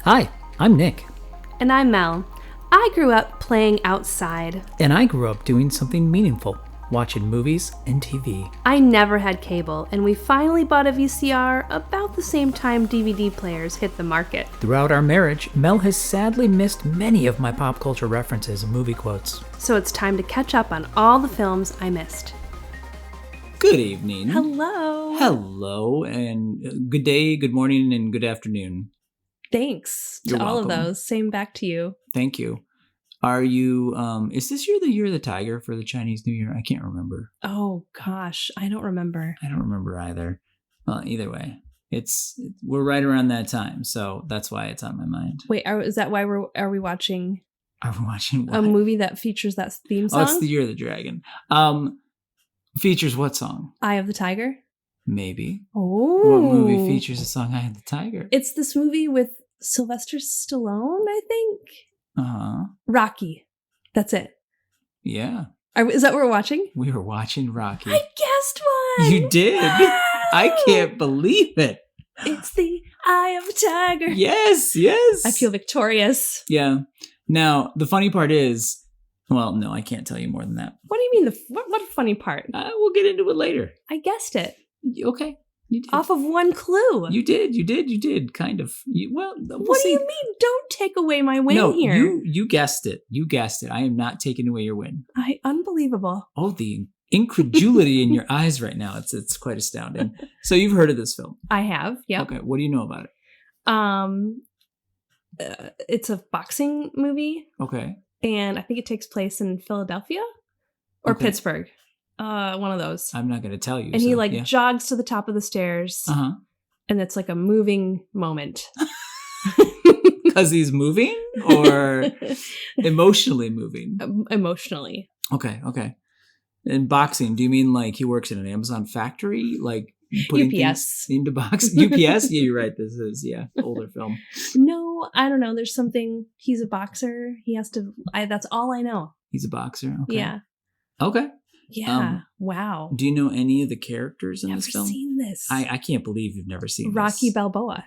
Hi, I'm Nick. And I'm Mel. I grew up playing outside. And I grew up doing something meaningful, watching movies and TV. I never had cable, and we finally bought a VCR about the same time DVD players hit the market. Throughout our marriage, Mel has sadly missed many of my pop culture references and movie quotes. So it's time to catch up on all the films I missed. Good evening. Hello. Hello, and good day, good morning, and good afternoon. Thanks You're to all welcome. of those. Same back to you. Thank you. Are you, is this year the year of the tiger for the Chinese New Year? I can't remember. Oh, gosh. I don't remember. I don't remember either. Well, either way, we're right around that time, so that's why it's on my mind. Wait, is that why are we watching Are we watching what? a movie that features that theme song? Oh, it's the Year of the Dragon. Features what song? Eye of the Tiger? Maybe. Oh. What movie features the song Eye of the Tiger? It's this movie with Sylvester Stallone, I think. Uh-huh. Rocky. That's it. Yeah. Is that what we're watching? We were watching Rocky. I guessed one. You did? Wow. I can't believe it. It's the Eye of a Tiger. Yes. I feel victorious. Yeah. Now, the funny part is, well, no, I can't tell you more than that. What do you mean? What a funny part? We'll get into it later. I guessed it. Okay. You did. Off of one clue. You did, kind of. We'll what see. do you mean? Don't take away my win here. You guessed it. I am not taking away your win. Unbelievable. Oh, the incredulity in your eyes right now. It's quite astounding. So you've heard of this film? I have, yeah. Okay, what do you know about it? It's a boxing movie. Okay. And I think it takes place in Philadelphia or Pittsburgh. One of those. I'm not going to tell you. And he jogs to the top of the stairs. Uh-huh. And it's like a moving moment. Because he's moving or emotionally moving? Emotionally. Okay. In boxing, do you mean like he works in an Amazon factory? Like putting UPS. things into box? UPS? Yeah, you're right. This is, older film. No, I don't know. There's something. He's a boxer. He has to. That's all I know. He's a boxer? Okay. Yeah. Okay. Yeah. Wow. Do you know any of the characters in this film? Never seen this. I can't believe you've never seen Rocky this. Balboa.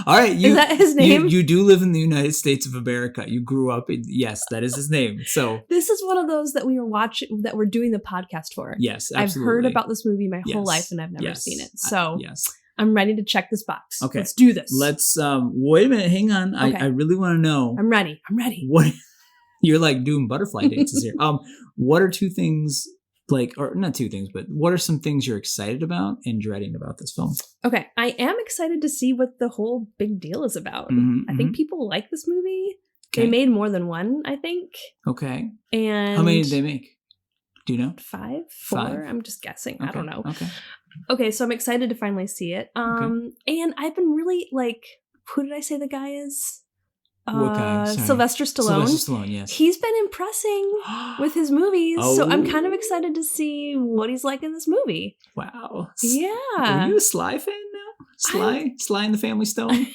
All right. Is that his name? You do live in the United States of America. You grew up in, yes, that is his name. So this is one of those that we were watching, that we're doing the podcast for. Yes, absolutely. I've heard about this movie my whole life and I've never seen it. So yes. I'm ready to check this box. Okay. Let's do this. Let's, wait a minute. Hang on. Okay. I really want to know. I'm ready. What you're like doing butterfly dances here. What are two things or not two things, but what are some things you're excited about and dreading about this film? Okay. I am excited to see what the whole big deal is about. I think people like this movie. Okay. They made more than one, I think. Okay. And how many did they make? Do you know? 5? 4? I'm just guessing. Okay. I don't know. Okay. So I'm excited to finally see it. And I've been really who did I say the guy is? What guy? Sorry. Sylvester Stallone. Sylvester Stallone, yes. He's been impressing with his movies, so I'm kind of excited to see what he's like in this movie. Wow. Yeah. Are you a Sly fan now? Sly and the Family Stone?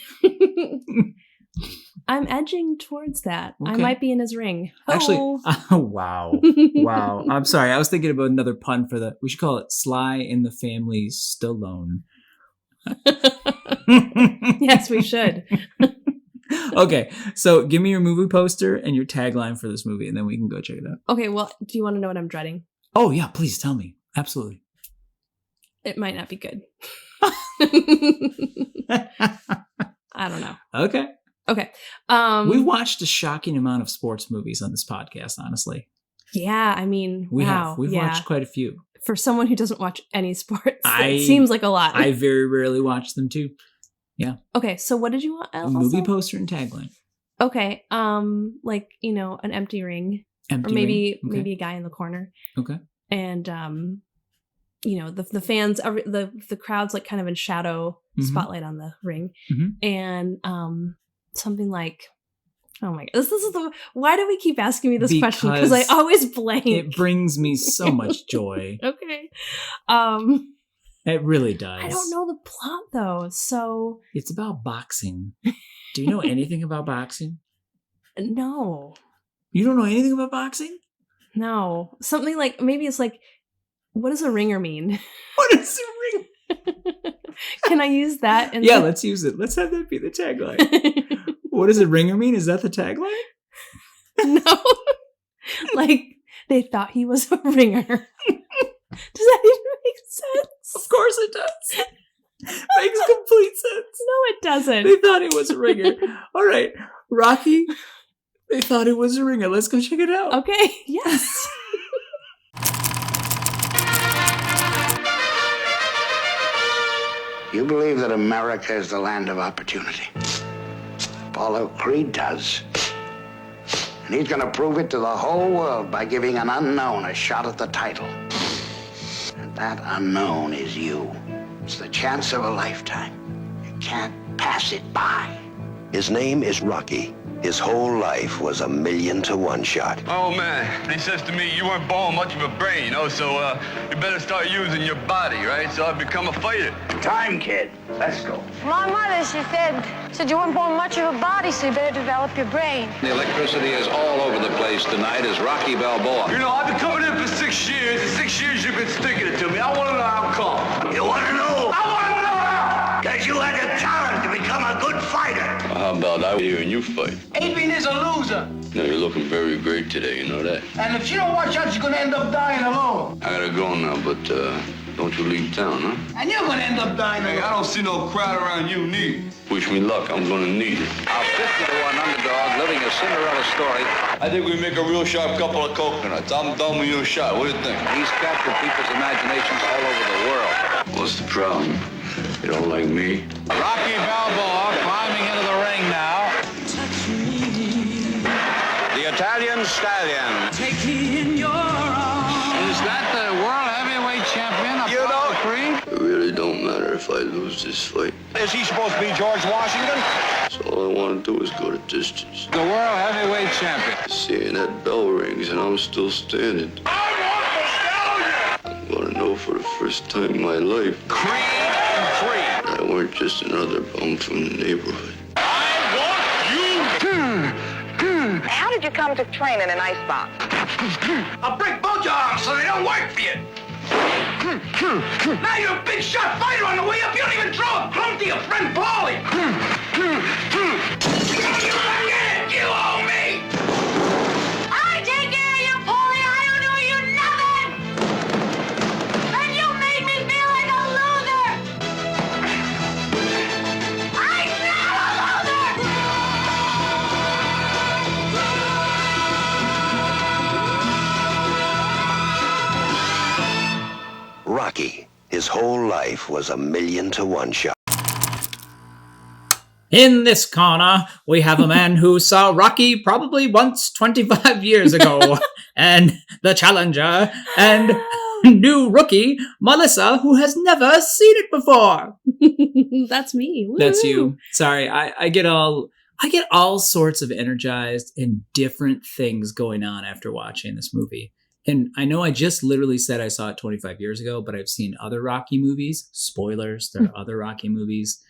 I'm edging towards that. Okay. I might be in his ring. Actually, wow. I'm sorry. I was thinking about another pun for we should call it Sly and the Family Stallone. Yes, we should. Okay, so give me your movie poster and your tagline for this movie, and then we can go check it out. Okay, well, do you want to know what I'm dreading? Oh, yeah, please tell me. Absolutely. It might not be good. I don't know. Okay. We've watched a shocking amount of sports movies on this podcast, honestly. Yeah, I mean, We've watched quite a few. For someone who doesn't watch any sports, it seems like a lot. I very rarely watch them too. Yeah. Okay, so what did you want? A movie poster and tagline. Okay, an empty ring, or maybe a guy in the corner. Okay. And the fans, the crowd's like kind of in shadow, spotlight on the ring, and something like, oh my god, this is why do we keep asking me this question? Because I always blank. It brings me so much joy. Okay. It really does. I don't know the plot though, so it's about boxing. Do you know anything about boxing? No. You don't know anything about boxing? No. Something like, maybe it's like, what does a ringer mean? What is a ring? Can I use that? Yeah, let's use it. Let's have that be the tagline. What does a ringer mean? Is that the tagline? No. Like, they thought he was a ringer. Does that even make sense? Of course it does. Makes complete sense. No, it doesn't. They thought it was a ringer. All right. Rocky, they thought it was a ringer. Let's go check it out. Okay, yes. You believe that America is the land of opportunity. Apollo Creed does. And he's going to prove it to the whole world by giving an unknown a shot at the title. And that unknown is you. It's the chance of a lifetime. You can't pass it by. His name is Rocky. His whole life was a 1,000,000-to-1 shot. Oh, man. He says to me, you weren't born much of a brain, so you better start using your body, right? So I've become a fighter. Time, kid. Let's go. My mother, she said you weren't born much of a body, so you better develop your brain. The electricity is all over the place tonight as Rocky Balboa. You know, I've been coming in for 6 years, and 6 years you've been sticking it to me. I want to know how come. You want to know? I want to know how! Because you had the talent to become a good fighter. How about I hear you fight? Adrian is a loser. No, you're looking very great today, you know that? And if you don't watch out, you're going to end up dying alone. I gotta go now, but don't you leave town, huh? And you're going to end up dying alone. Hey, I don't see no crowd around you, neither. Wish me luck, I'm gonna need it. Our 50-to-1 underdog living a Cinderella story. I think we make a real sharp couple of coconuts. I'm done with your shot. What do you think? He's captured people's imaginations all over the world. What's the problem? You don't like me? Rocky Balboa climbing into the ring now. The Italian Stallion. Take me in your arms. Is that the world heavyweight champion? You know, Creed? It really don't matter if I lose this fight. Is he supposed to be George Washington? So all I want to do is go the distance. The world heavyweight champion. Seeing that bell rings and I'm still standing. I want the stallion! I'm gonna know for the first time in my life Creed and Creed. that I weren't just another bum from the neighborhood. I want you! How did you come to train in an icebox? I'll break both your arms so they don't work for you. Now you're a big shot fighter on the way up. You don't even throw a crumb to your friend Paulie. You owe me. I take care of you, Paulie. I don't owe you nothing. And you made me feel like a loser. I'm not a loser. Rocky. His whole life was a 1,000,000-to-1 shot. In this corner, we have a man who saw Rocky probably once 25 years ago, and the challenger, and new rookie, Melissa, who has never seen it before. That's me. Woo. That's you. Sorry, I get all sorts of energized and different things going on after watching this movie. And I know I just literally said I saw it 25 years ago, but I've seen other Rocky movies. Spoilers, there are other Rocky movies.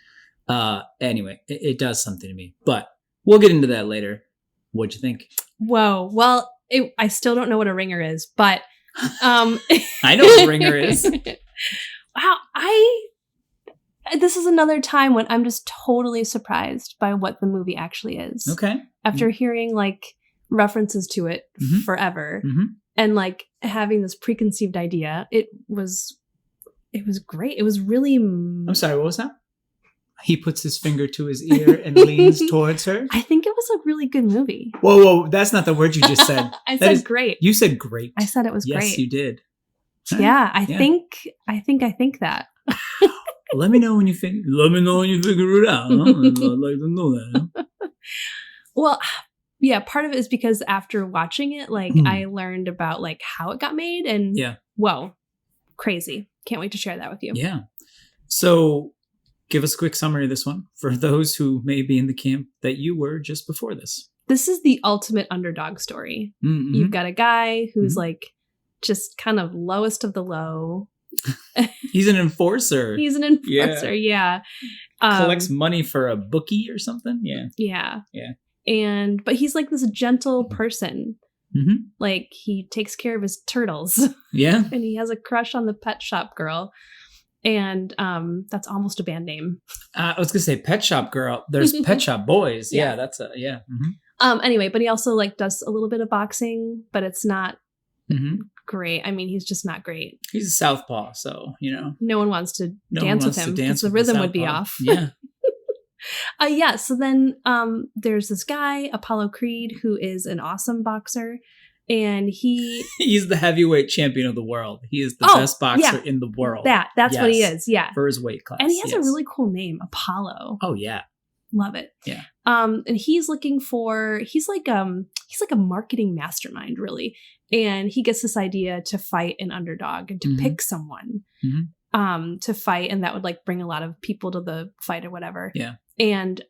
Anyway, it does something to me. But we'll get into that later. What'd you think? Whoa. Well, I still don't know what a ringer is, but I know what a ringer is. Wow, this is another time when I'm just totally surprised by what the movie actually is. Okay. After hearing like references to it forever. And like having this preconceived idea, it was great. It was really. I'm sorry, what was that? He puts his finger to his ear and leans towards her. I think it was a really good movie. Whoa! That's not the word you just said. I said great. You said great. I said it was great. Yes, you did. Yeah, I think that. Let me know when you figure it out. I'd like to know that. Well. Yeah, part of it is because after watching it, like I learned about like how it got made and whoa, crazy. Can't wait to share that with you. Yeah. So give us a quick summary of this one for those who may be in the camp that you were just before this. This is the ultimate underdog story. Mm-hmm. You've got a guy who's like just kind of lowest of the low. He's an enforcer. He's an enforcer, yeah. Collects money for a bookie or something. Yeah. But he's like this gentle person. Mm-hmm. Like he takes care of his turtles. Yeah. And he has a crush on the pet shop girl. And that's almost a band name. I was gonna say Pet Shop Girl. There's Pet Shop Boys. Yeah, that's a yeah. Anyway, but he also like does a little bit of boxing, but it's not great. I mean, he's just not great. He's a southpaw, so no one wants to dance with him because the rhythm would be off. Yeah. So then there's this guy, Apollo Creed, who is an awesome boxer. And he's the heavyweight champion of the world. He is the best boxer in the world. That's what he is. Yeah. For his weight class. And he has a really cool name, Apollo. Oh yeah. Love it. Yeah. And he's looking for he's like a marketing mastermind, really. And he gets this idea to fight an underdog and to pick someone to fight, and that would like bring a lot of people to the fight or whatever. Yeah. And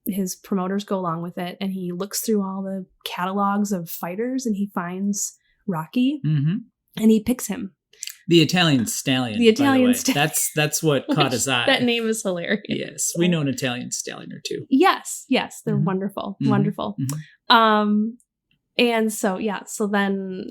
his promoters go along with it, and he looks through all the catalogs of fighters and he finds Rocky and he picks him. The Italian Stallion. The Italian Stallion. That's what caught his eye. That name is hilarious. Yes. We know an Italian Stallion or two. Yes. They're wonderful. Wonderful. And so, so then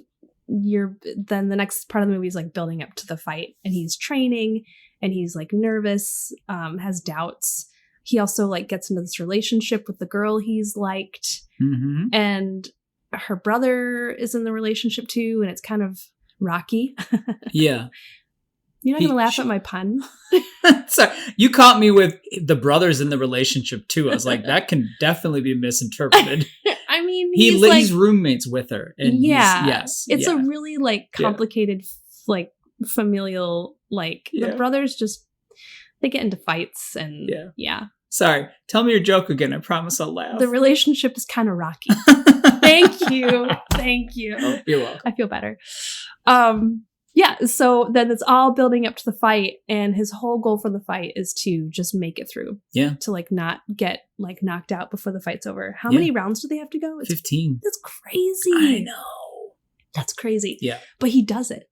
the next part of the movie is like building up to the fight, and he's training and he's like nervous, has doubts. He also like gets into this relationship with the girl he's liked, and her brother is in the relationship too, and it's kind of rocky. Yeah. You're not going to laugh at my pun? Sorry, you caught me with the brothers in the relationship too. I was like, that can definitely be misinterpreted. I mean, he's roommates with her. And it's a really like complicated, like familial, like the brothers just, they get into fights and Sorry, tell me your joke again. I promise I'll laugh. The relationship is kind of rocky. Thank you. You're welcome. I feel better. So then it's all building up to the fight, and his whole goal for the fight is to just make it through. Yeah. To like not get like knocked out before the fight's over. How many rounds do they have to go? It's 15. That's crazy. I know. That's crazy. Yeah. But he does it.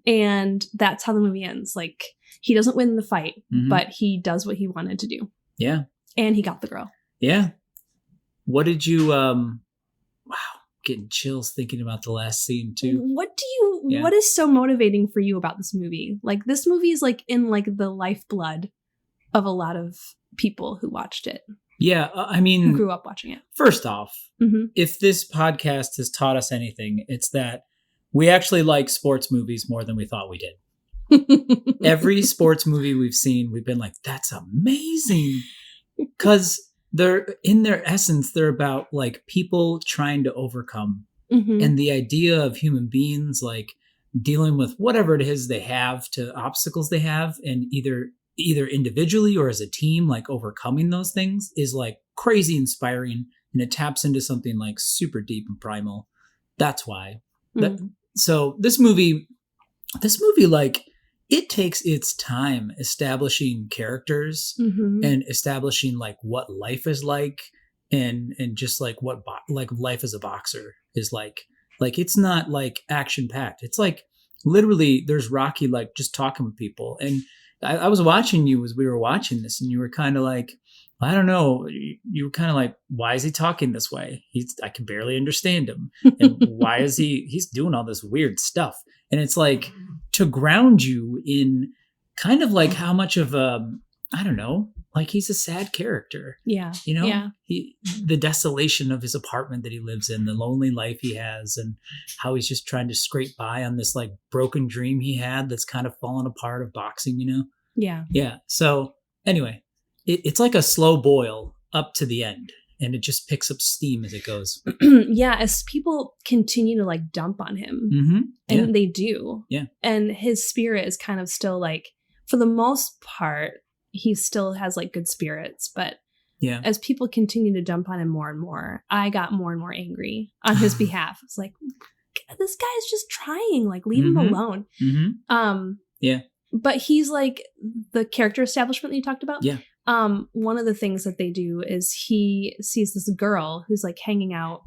And that's how the movie ends. Like, he doesn't win the fight, but he does what he wanted to do. Yeah. And he got the girl. Yeah. What did you wow, getting chills thinking about the last scene too. What is so motivating for you about this movie? Like, this movie is like in like the lifeblood of a lot of people who watched it. Yeah, I mean, who grew up watching it. First off, if this podcast has taught us anything, it's that we actually like sports movies more than we thought we did. Every sports movie we've seen, we've been like, that's amazing. Because they're, in their essence, they're about like people trying to overcome. And the idea of human beings like dealing with whatever it is they have, to obstacles they have, and either individually or as a team, like overcoming those things is like crazy inspiring, and it taps into something like super deep and primal. That's why. So this movie, like, it takes its time establishing characters and establishing like what life is like, and just like what like life as a boxer is like. Like, it's not like action packed. It's like literally there's Rocky like just talking with people. And I was watching you as we were watching this, and you were kind of like, I don't know. You were kind of like, why is he talking this way? I can barely understand him. And why is he's doing all this weird stuff? And it's like to ground you in kind of like how much of I don't know, like he's a sad character. Yeah. You know, the desolation of his apartment that he lives in, the lonely life he has, and how he's just trying to scrape by on this like broken dream he had that's kind of fallen apart of boxing, you know? Yeah. Yeah. So anyway, it's like a slow boil up to the end, and it just picks up steam as it goes. Yeah. As people continue to like dump on him, and they do. Yeah. And his spirit is kind of still like, for the most part, he still has like good spirits, but as people continue to dump on him more and more, I got more and more angry on his behalf. It's like, this guy is just trying, like, leave him alone. But he's like the character establishment that you talked about. Yeah. One of the things that they do is he sees this girl who's like hanging out.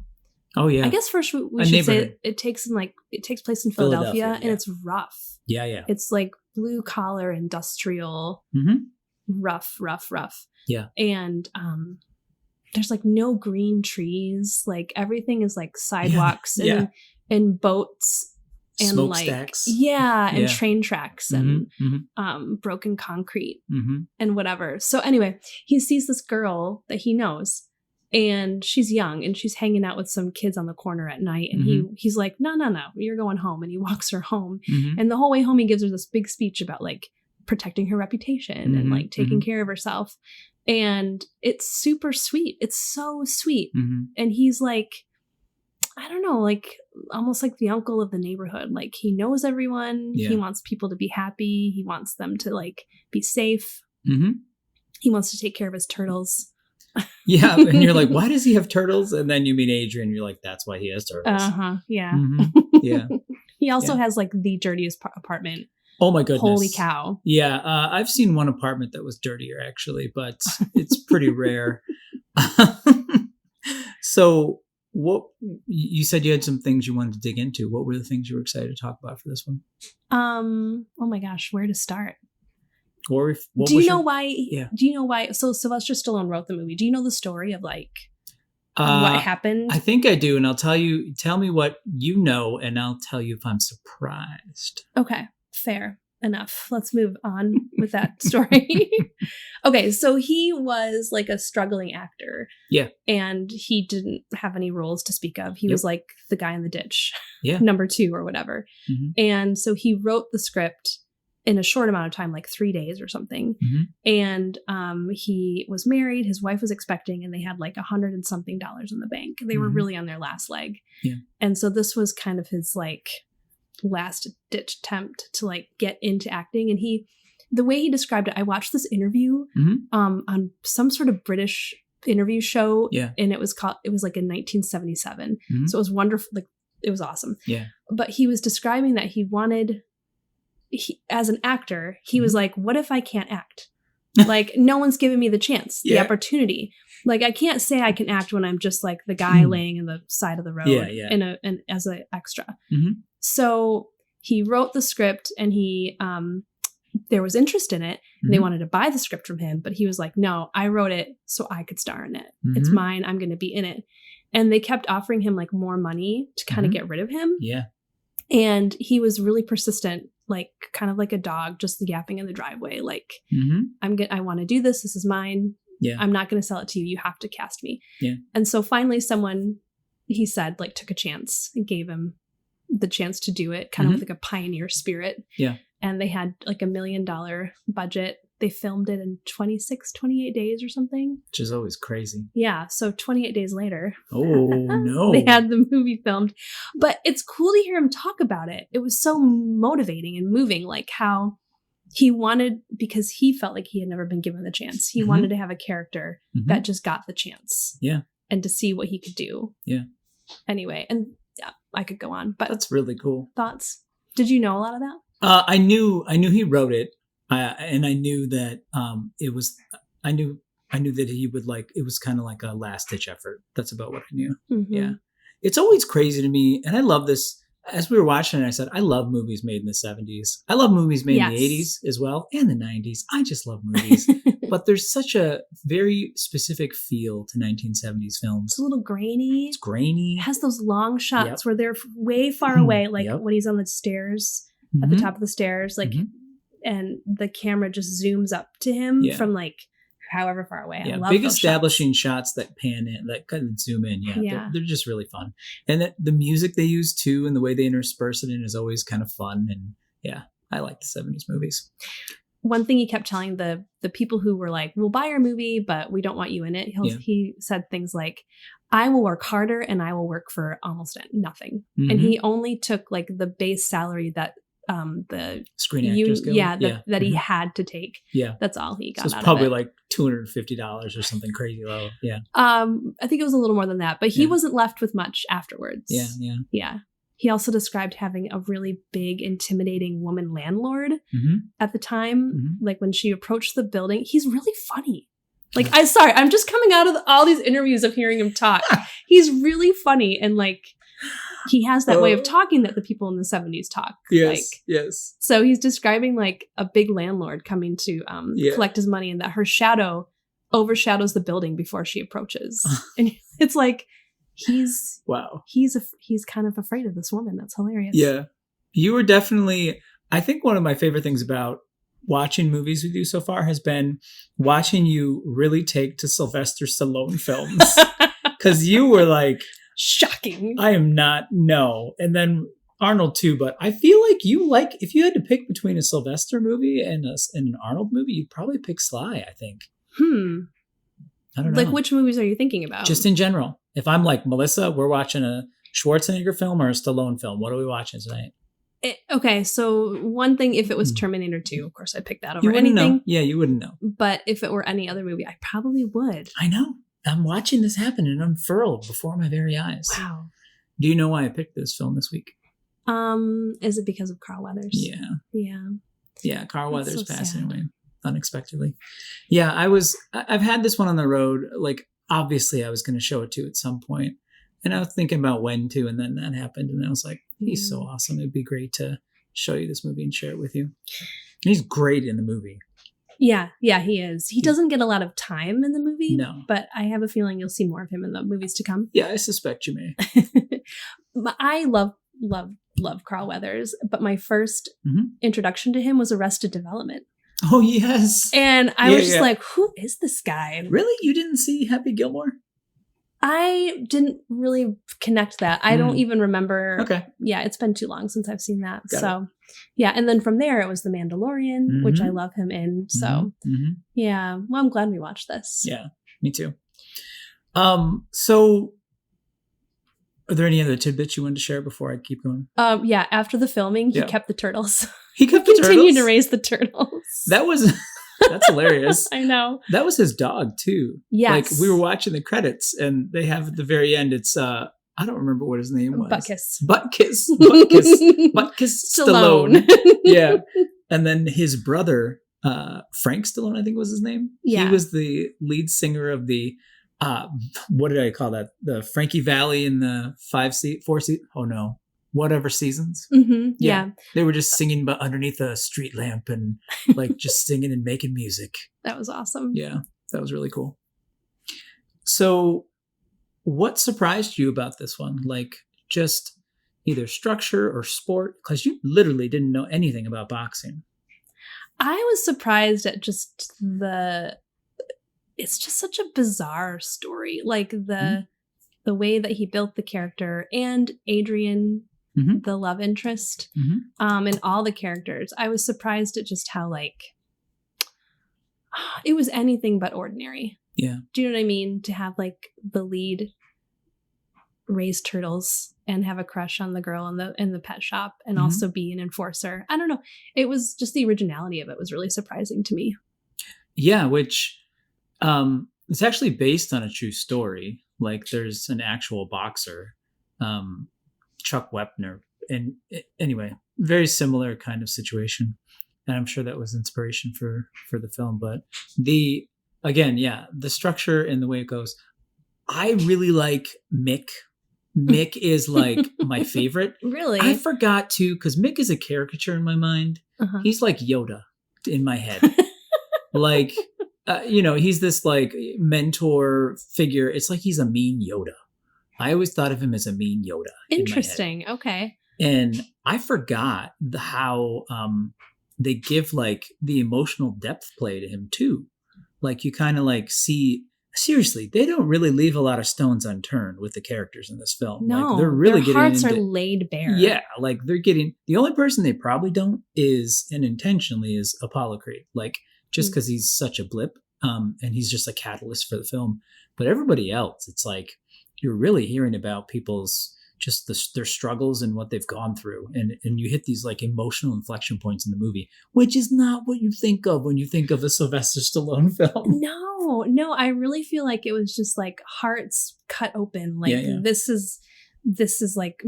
Oh yeah. I guess first we should say it takes place in Philadelphia, and it's rough. Yeah, yeah. It's like blue collar industrial. Rough. Yeah. And there's like no green trees. Like, everything is like sidewalks and boats and Smokestacks. and train tracks and Mm-hmm. broken concrete Mm-hmm. and whatever. So anyway, he sees this girl that he knows, and she's young, and she's hanging out with some kids on the corner at night, and he's like, no, you're going home, and he walks her home, and the whole way home he gives her this big speech about like protecting her reputation and like taking care of herself, and it's super sweet. It's so sweet, and he's like, I don't know, like almost like the uncle of the neighborhood. Like he knows everyone. Yeah. He wants people to be happy. He wants them to like be safe. Mm-hmm. He wants to take care of his turtles. Yeah, and you're like, why does he have turtles? And then you meet Adrian, you're like, that's why he has turtles. Yeah. Mm-hmm. Yeah. He also has like the dirtiest apartment. Oh my goodness. Holy cow. Yeah, I've seen one apartment that was dirtier actually, but it's pretty rare. So what you said you had some things you wanted to dig into. What were the things you were excited to talk about for this one? Oh my gosh, where to start? Or do you know why? Yeah. Do you know why? So Sylvester Stallone wrote the movie. Do you know the story of like what happened? I think I do, and I'll tell you. Tell me what you know, and I'll tell you if I'm surprised. Okay, fair enough. Let's move on with that story. Okay, so he was like a struggling actor. Yeah. And he didn't have any roles to speak of. He was like the guy in the ditch. Yeah. Number 2 or whatever. Mm-hmm. And so he wrote the script in a short amount of time, like 3 days or something. Mm-hmm. And he was married. His wife was expecting, and they had like $100 and something in the bank. They were really on their last leg. Yeah. And so this was kind of his like last ditch attempt to like get into acting. And the way he described it, I watched this interview on some sort of British interview show. Yeah. And it was like in 1977. So it was wonderful. Like it was awesome. Yeah. But he was describing that as an actor, he was like, what if I can't act? Like no one's giving me the chance, the opportunity. Like I can't say I can act when I'm just like the guy laying in the side of the road and as an extra. So he wrote the script, and there was interest in it. And they wanted to buy the script from him, but he was like, no, I wrote it so I could star in it. It's mine. I'm going to be in it. And they kept offering him like more money to kind of get rid of him. Yeah. And he was really persistent, like kind of like a dog, just yapping in the driveway. Like, I want to do this. This is mine. Yeah. I'm not going to sell it to you. You have to cast me. Yeah. And so finally someone, he said, like took a chance and gave him the chance to do it, kind of with like a pioneer spirit. Yeah. And they had like $1 million budget. They filmed it in 28 days or something. Which is always crazy. Yeah. So 28 days later. Oh, no. They had the movie filmed. But it's cool to hear him talk about it. It was so motivating and moving, like how he wanted, because he felt like he had never been given the chance. He wanted to have a character that just got the chance. Yeah. And to see what he could do. Yeah. Anyway, and yeah, I could go on, but that's really cool. Thoughts? Did you know a lot of that? I knew he wrote it, and I knew that it was. I knew that he would like. It was kind of like a last ditch effort. That's about what I knew. Yeah, it's always crazy to me, and I love this. As we were watching it, I said, I love movies made in the 70s. I love movies made in the 80s as well, and the 90s. I just love movies. But there's such a very specific feel to 1970s films. It's a little grainy. It's grainy. It has those long shots where they're way far away, like when he's on the stairs, at the top of the stairs, like, and the camera just zooms up to him from like however far away. Yeah, I love big those establishing shots that pan in, that kind of zoom in. Yeah, they're just really fun. And the music they use too, and the way they intersperse it in is always kind of fun. And yeah, I like the 70s movies. One thing he kept telling the people who were like, we'll buy your movie, but we don't want you in it. He said things like, I will work harder and I will work for almost nothing. And he only took like the base salary that the Screen Actors Guild. That he had to take. Yeah. That's all he got. So it's out probably of it. like $250 or something crazy low. Yeah. I think it was a little more than that, but he wasn't left with much afterwards. Yeah. He also described having a really big, intimidating woman landlord at the time. Like when she approached the building, he's really funny. Like, I'm just coming out of all these interviews of hearing him talk. He's really funny. And like, he has that way of talking that the people in the 70s talk. Yes. So he's describing like a big landlord coming to collect his money, and that her shadow overshadows the building before she approaches. And it's like, he's kind of afraid of this woman. That's hilarious. Yeah. You were definitely, I think one of my favorite things about watching movies with you so far has been watching you really take to Sylvester Stallone films. Because you were like, shocking. I am not, no. And then Arnold too, but I feel like if you had to pick between a Sylvester movie and an Arnold movie, you'd probably pick Sly, I think. I don't know. Like, which movies are you thinking about? Just in general. If I'm like, Melissa, we're watching a Schwarzenegger film or a Stallone film. What are we watching tonight? Okay, so one thing, if it was Terminator 2, of course I'd pick that over You wouldn't anything. know. Yeah, you wouldn't know. But if it were any other movie, I probably would. I know. I'm watching this happen and unfurl before my very eyes. Wow. Do you know why I picked this film this week? Is it because of Carl Weathers? Yeah. Yeah, Carl That's Weathers so passing sad. away unexpectedly. Yeah, I've had this one on the road. Like, obviously I was going to show it to you at some point. And I was thinking about when to, and then that happened. And I was like, he's so awesome. It'd be great to show you this movie and share it with you. And he's great in the movie. Yeah, he is. He doesn't get a lot of time in the movie. No. But I have a feeling you'll see more of him in the movies to come. Yeah, I suspect you may. But I love Carl Weathers. But my first introduction to him was Arrested Development. Oh, yes. And I was just like, who is this guy? Really? You didn't see Happy Gilmore? I didn't really connect that. I don't even remember. Okay. Yeah, it's been too long since I've seen that. Got it. Yeah. And then from there, it was The Mandalorian, which I love him in. So, yeah. Well, I'm glad we watched this. Yeah, me too. So are there any other tidbits you wanted to share before I keep going? Yeah. After the filming, he kept the turtles. He kept the continued turtles? to raise the turtles. That's hilarious. I know. That was his dog too. Yes. Like, we were watching the credits and they have at the very end, it's I don't remember what his name was. Butkus Stallone. Yeah. And then his brother, Frank Stallone, I think was his name. Yeah. He was the lead singer of the what did I call that? The Frankie Valley in the 4 whatever seasons. Yeah. They were just singing but underneath a street lamp and like just singing and making music. That was awesome. Yeah, that was really cool. So what surprised you about this one? Like, just either structure or sport? Because you literally didn't know anything about boxing. I was surprised at just it's just such a bizarre story. Like the way that he built the character and Adrian, the love interest, and all the characters. I was surprised at just how it was anything but ordinary. Yeah. Do you know what I mean? To have like the lead raise turtles and have a crush on the girl in the pet shop and also be an enforcer. I don't know. It was just the originality of it was really surprising to me. Yeah, which it's actually based on a true story. Like, there's an actual boxer, Chuck Wepner. And anyway, very similar kind of situation. And I'm sure that was inspiration for the film. But the structure and the way it goes, I really like Mick. Mick is like my favorite. Really? I forgot to, because Mick is a caricature in my mind. He's like Yoda in my head. Like, he's this like mentor figure. It's like he's a mean Yoda. I always thought of him as a mean Yoda. Interesting. Okay. And I forgot how they give like the emotional depth play to him too. Like, you kind of like see, seriously, they don't really leave a lot of stones unturned with the characters in this film. No, like, they're really their getting hearts into, are laid bare. Yeah, like they're getting, the only person they probably don't is, and intentionally, is Apollo Creed. Like, just because he's such a blip, and he's just a catalyst for the film. But everybody else, it's like you're really hearing about people's just their struggles and what they've gone through, and you hit these like emotional inflection points in the movie, which is not what you think of when you think of a Sylvester Stallone film. No, I really feel like it was just like hearts cut open. Like, this is like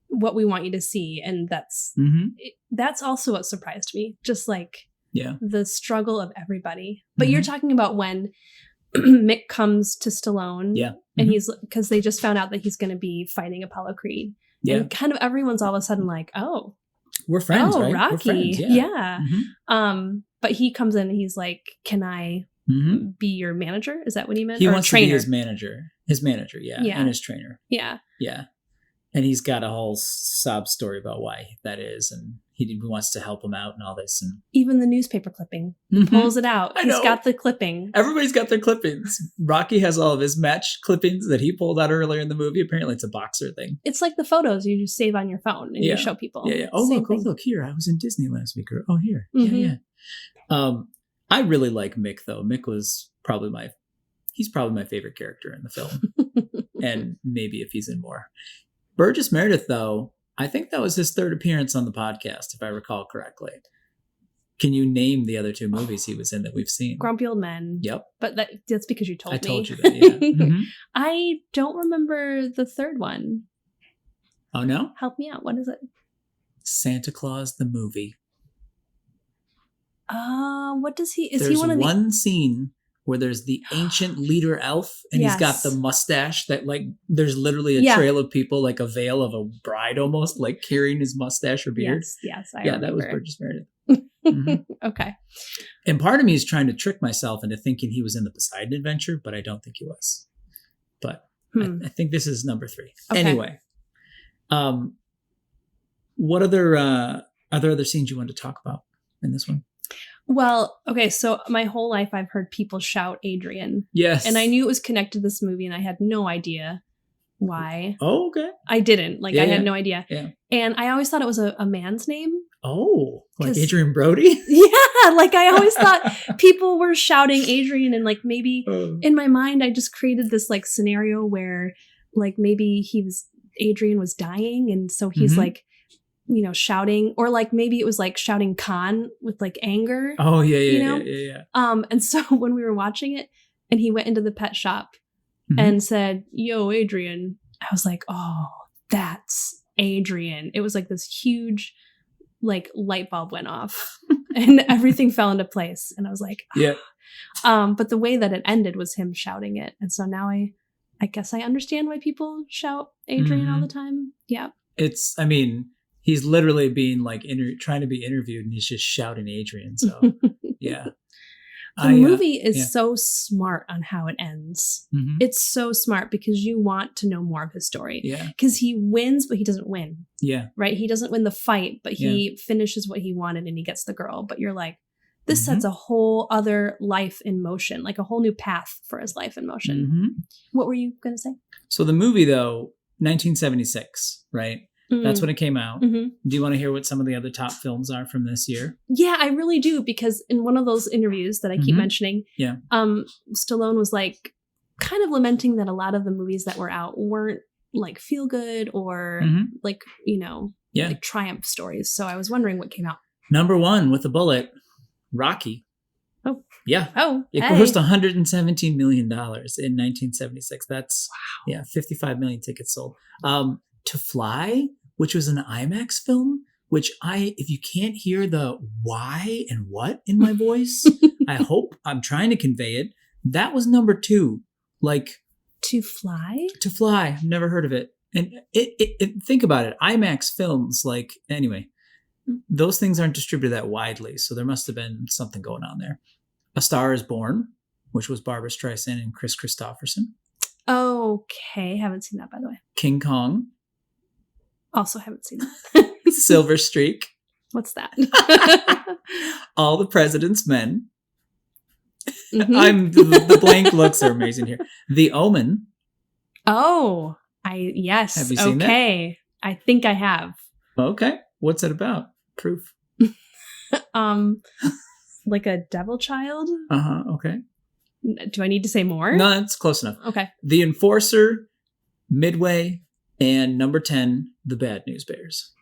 what we want you to see, and that's also what surprised me. Just like the struggle of everybody. But you're talking about when Mick comes to Stallone, and he's, because they just found out that he's going to be fighting Apollo Creed, and kind of everyone's all of a sudden like, oh, we're friends, right? Rocky, we're friends, but he comes in and he's like, can I be your manager? Is that what he meant? He or wants trainer? To be his manager, and his trainer. Yeah. And he's got a whole sob story about why that is, and he wants to help him out and all this. And even the newspaper clipping, he pulls it out. He's got the clipping. Everybody's got their clippings. Rocky has all of his match clippings that he pulled out earlier in the movie. Apparently, it's a boxer thing. It's like the photos you just save on your phone and you show people. Yeah. Oh, look here. I was in Disney last week. Or here. Yeah. I really like Mick though. Mick was probably my favorite character in the film, and maybe if he's in more. Burgess Meredith, though, I think that was his third appearance on the podcast, if I recall correctly. Can you name the other two movies he was in that we've seen? Grumpy Old Men. Yep. But that's because you told me. I told you that, yeah. I don't remember the third one. Oh, no? Help me out. What is it? Santa Claus the movie. What does he... Is There's he one of the... one scene where there's the ancient leader elf, and he's got the mustache that, like, there's literally a trail of people, like a veil of a bride almost, like carrying his mustache or beard. Yes, I remember. That was Burgess Meredith. Okay. And part of me is trying to trick myself into thinking he was in the Poseidon Adventure, but I don't think he was. But I think this is number 3. Okay. Anyway, what other are there other scenes you want to talk about in this one? Well, okay, so my whole life I've heard people shout Adrian. Yes. And I knew it was connected to this movie and I had no idea why. Oh, okay. I didn't. I had no idea. Yeah. And I always thought it was a man's name. Oh, like Adrian Brody? Yeah, I always thought people were shouting Adrian, and maybe in my mind I just created this scenario where maybe Adrian was dying, and so he's shouting, or maybe it was shouting Khan with anger. Oh yeah. And so when we were watching it and he went into the pet shop and said, "Yo, Adrian," I was like, "Oh, that's Adrian." It was this huge light bulb went off and everything fell into place, and I was like, oh. Yeah. But the way that it ended was him shouting it, and so now I guess I understand why people shout Adrian all the time. Yeah. He's literally being trying to be interviewed, and he's just shouting Adrian. So yeah. The movie is so smart on how it ends. It's so smart because you want to know more of his story. Yeah. Because he wins, but he doesn't win. Yeah. Right? He doesn't win the fight, but he finishes what he wanted and he gets the girl. But you're like, this sets a whole other life in motion, a whole new path for his life in motion. What were you going to say? So the movie, though, 1976, right? That's when it came out. Do you want to hear what some of the other top films are from this year? Yeah, I really do, because in one of those interviews that I keep mentioning, Stallone was kind of lamenting that a lot of the movies that were out weren't feel good or triumph stories. So I was wondering what came out. Number 1 with a bullet, Rocky. Oh. Yeah. Oh. It grossed $117 million in 1976. That's 55 million tickets sold. To Fly, which was an IMAX film, which if you can't hear the why and what in my voice, I hope I'm trying to convey it. That was number 2. To Fly? To Fly. I've never heard of it. And think about it. IMAX films, anyway, those things aren't distributed that widely. So there must have been something going on there. A Star is Born, which was Barbra Streisand and Chris Christopherson. Okay. Haven't seen that, by the way. King Kong. Also haven't seen that. Silver Streak. What's that? All the President's Men. The blank looks are amazing here. The Omen. Oh, yes. Have you seen that? Okay. I think I have. Okay. What's it about? Proof. Like a devil child? Okay. Do I need to say more? No, that's close enough. Okay. The Enforcer, Midway, and number 10, The Bad News Bears.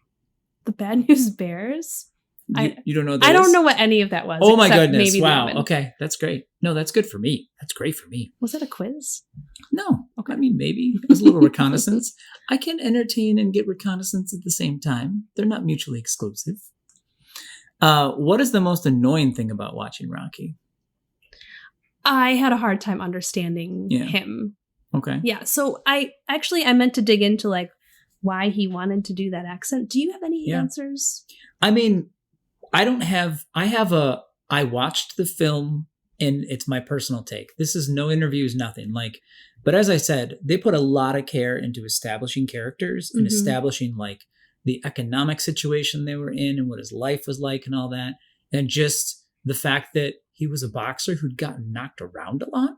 The Bad News Bears? You don't know that? I don't know what any of that was. Oh my goodness. Maybe wow. Okay. That's great. No, that's good for me. That's great for me. Was it a quiz? No. Okay. Maybe. It was a little reconnaissance. I can entertain and get reconnaissance at the same time. They're not mutually exclusive. What is the most annoying thing about watching Rocky? I had a hard time understanding him. Okay. Yeah. So I meant to dig into why he wanted to do that accent. Do you have any answers? I watched the film and it's my personal take. This is no interviews, nothing. Like, but as I said, they put a lot of care into establishing characters and establishing like the economic situation they were in and what his life was like and all that. And just the fact that he was a boxer who'd gotten knocked around a lot.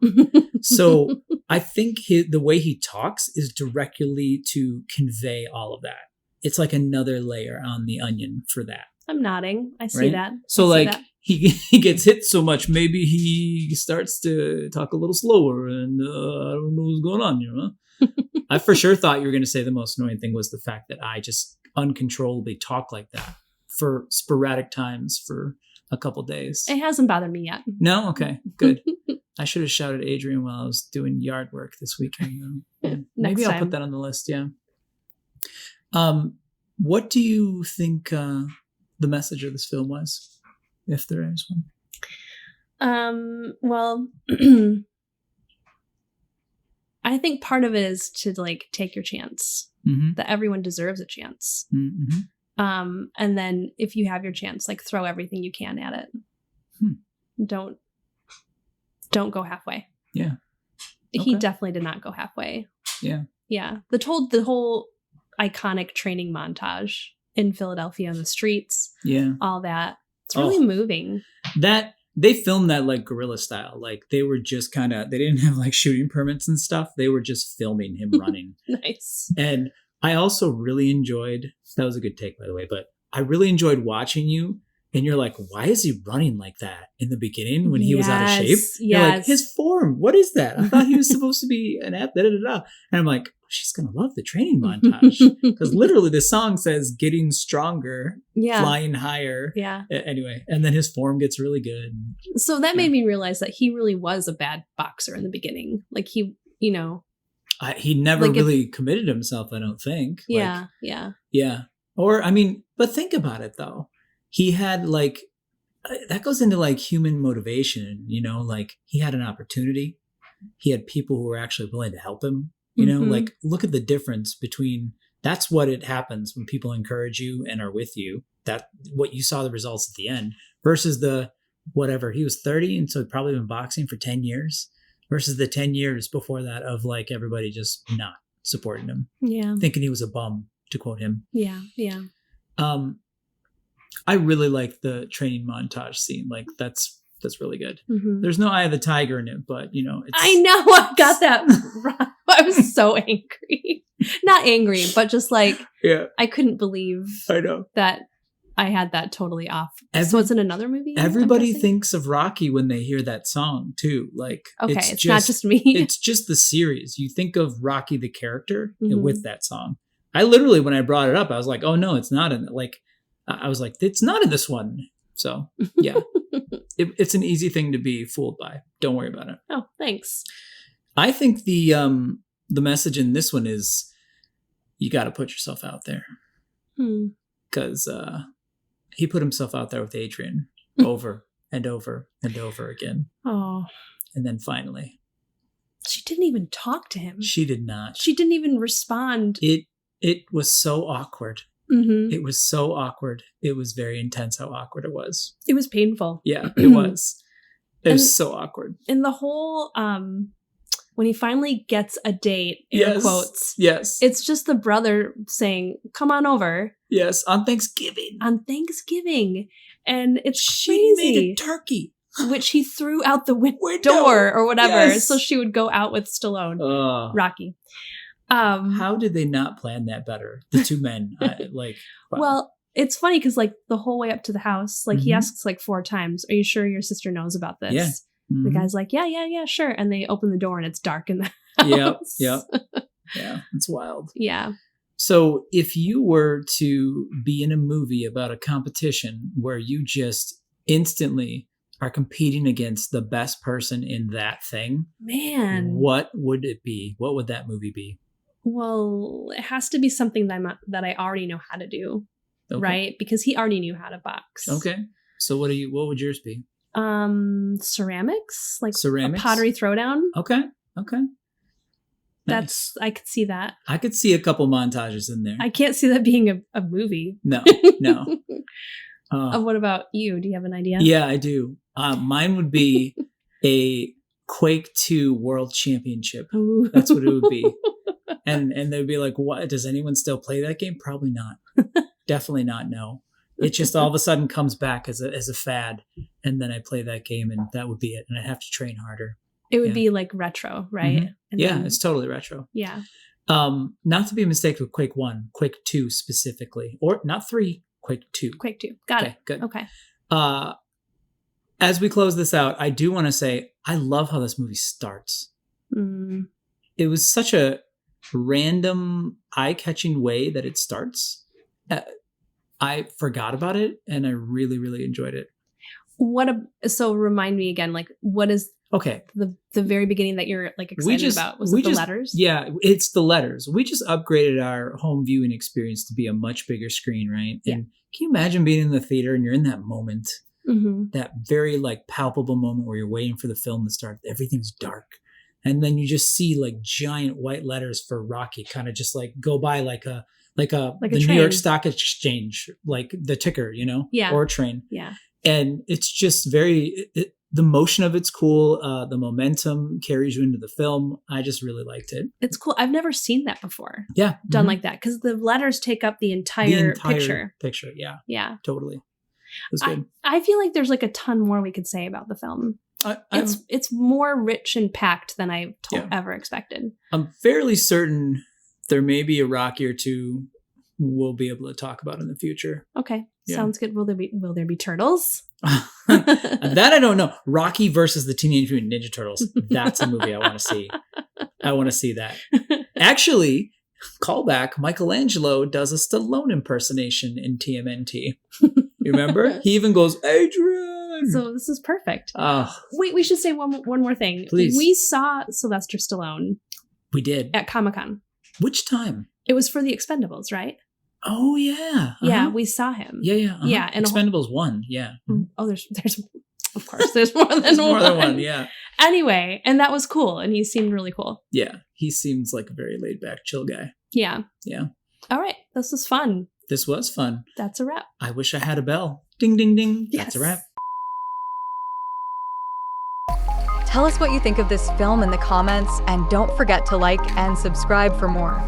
So I think the way he talks is directly to convey all of that. It's like another layer on the onion for that. I'm nodding. I see that. So like he gets hit so much, maybe he starts to talk a little slower and I don't know what's going on here, huh? I for sure thought you were going to say the most annoying thing was the fact that I just uncontrollably talk like that for sporadic times for a couple days. It hasn't bothered me yet. No? Okay, good. I should have shouted Adrian while I was doing yard work this weekend. Maybe I'll put that on the list, yeah. What do you think the message of this film was, if there is one? Well, I think part of it is to like take your chance. That everyone deserves a chance. And then if you have your chance, like throw everything you can at it. Don't go halfway. Yeah. He definitely did not go halfway. Yeah. Yeah. The whole iconic training montage in Philadelphia on the streets. Yeah. All that. It's really moving. That they filmed that like guerrilla style. Like they were just they didn't have like shooting permits and stuff. They were just filming him running. Nice. And I also really enjoyed, that was a good take by the way, but I really enjoyed watching you. And you're like, why is he running like that in the beginning when he was out of shape? You're like, his form, what is that? I thought he was supposed to be an athlete. And I'm like, oh, she's going to love the training montage. Because literally the song says getting stronger, flying higher. Yeah. Anyway, and then his form gets really good. So that made me realize that he really was a bad boxer in the beginning. Like he, you know. He never really committed himself, I don't think. Yeah, Yeah. Or, I mean, but think about it though. He had like, that goes into like human motivation, you know, like he had an opportunity. He had people who were actually willing to help him, you know, like look at the difference between, that's what it happens when people encourage you and are with you. That what you saw the results at the end versus the whatever, he was 30 and so he'd probably been boxing for 10 years versus the 10 years before that of like everybody just not supporting him. Yeah. Thinking he was a bum, to quote him. Yeah. Yeah. I really like the training montage scene. Like that's really good. There's no Eye of the Tiger in it, but you know, I know I got that wrong. I was so angry. Not angry, but just like I couldn't believe that I had that totally off. So it's in another movie? Everybody thinks of Rocky when they hear that song too. Like it's not just me. It's just the series. You think of Rocky the character with that song. I literally, when I brought it up, I was like, oh no, it's not in it. Like I was like, it's not in this one. So yeah, it's an easy thing to be fooled by. Don't worry about it. Oh, thanks. I think the message in this one is you got to put yourself out there. Because he put himself out there with Adrian over and over and over again. Oh. And then finally. She didn't even talk to him. She did not. She didn't even respond. It was so awkward. It was so awkward. It was very intense how awkward it was. It was painful. Yeah, it was. It was so awkward. And the whole, when he finally gets a date, air quotes. Yes. It's just the brother saying, come on over. Yes, on Thanksgiving. On Thanksgiving. And it's she crazy. Made a turkey. Which he threw out the door or whatever. So she would go out with Stallone. Rocky. How did they not plan that better? The two men, wow. Well, it's funny because like the whole way up to the house, like he asks like 4 times, "Are you sure your sister knows about this?" Yeah. The guy's like, "Yeah, sure." And they open the door and it's dark in the house. Yep. Yeah, it's wild. Yeah. So if you were to be in a movie about a competition where you just instantly are competing against the best person in that thing, man, what would it be? What would that movie be? Well, it has to be something that I already know how to do, right? Because he already knew how to box. Okay. So what would yours be? Ceramics, like ceramics? A pottery throwdown. Okay. That's I could see that. I could see a couple montages in there. I can't see that being a movie. No. What about you? Do you have an idea? Yeah, I do. Mine would be a Quake 2 World Championship. Ooh. That's what it would be. And they'd be like, what? Does anyone still play that game? Probably not. Definitely not, no. It just all of a sudden comes back as a fad. And then I play that game and that would be it. And I'd have to train harder. It would be like retro, right? Mm-hmm. And Yeah, then- it's totally retro. yeah. Not to be mistaken with Quake 1, Quake 2 specifically. Or not 3, Quake 2. Quake 2. Got Okay, it. good. Okay. As we close this out, I do want to say I love how this movie starts. Mm. It was such a random, eye-catching way that it starts. I forgot about it, and I really, really enjoyed it. So remind me again, like, what is Okay. the very beginning that you're like excited about? Was it the letters? Yeah, it's the letters. We just upgraded our home viewing experience to be a much bigger screen, right? Yeah. And can you imagine being in the theater and you're in that moment, Mm-hmm. that very like palpable moment where you're waiting for the film to start, everything's dark. And then you just see like giant white letters for Rocky kind of just like go by like the New train. York Stock Exchange, like the ticker, Yeah. or a train. Yeah. And it's just the motion of it's cool. The momentum carries you into the film. I just really liked it. It's cool. I've never seen that before. Yeah. Done Mhm. like that. Because the letters take up the entire picture. Picture. Yeah, Yeah. totally. It was good. I feel like there's like a ton more we could say about the film. It's more rich and packed than I ever expected. I'm fairly certain there may be a Rocky or two we'll be able to talk about in the future. Okay. Yeah. Sounds good. Will there be turtles? That I don't know. Rocky versus the Teenage Mutant Ninja Turtles. That's a movie I want to see. I want to see that. Actually, callback, Michelangelo does a Stallone impersonation in TMNT. You remember? He even goes, Adrian! So this is perfect. Oh, Wait, we should say one more thing. Please. We saw Sylvester Stallone we did. at Comic-Con. Which time? It was for the Expendables, right? Oh, yeah. Yeah, we saw him. Yeah. Yeah, and Expendables 1, yeah. Oh, there's of course there's more than There's one. more than one, yeah. Anyway, and that was cool, and he seemed really cool. Yeah, he seems like a very laid-back, chill guy. Yeah. Yeah. All right, this was fun. This was fun. That's a wrap. I wish I had a bell. Ding, ding, ding. Yes. That's a wrap. Tell us what you think of this film in the comments, and don't forget to like and subscribe for more.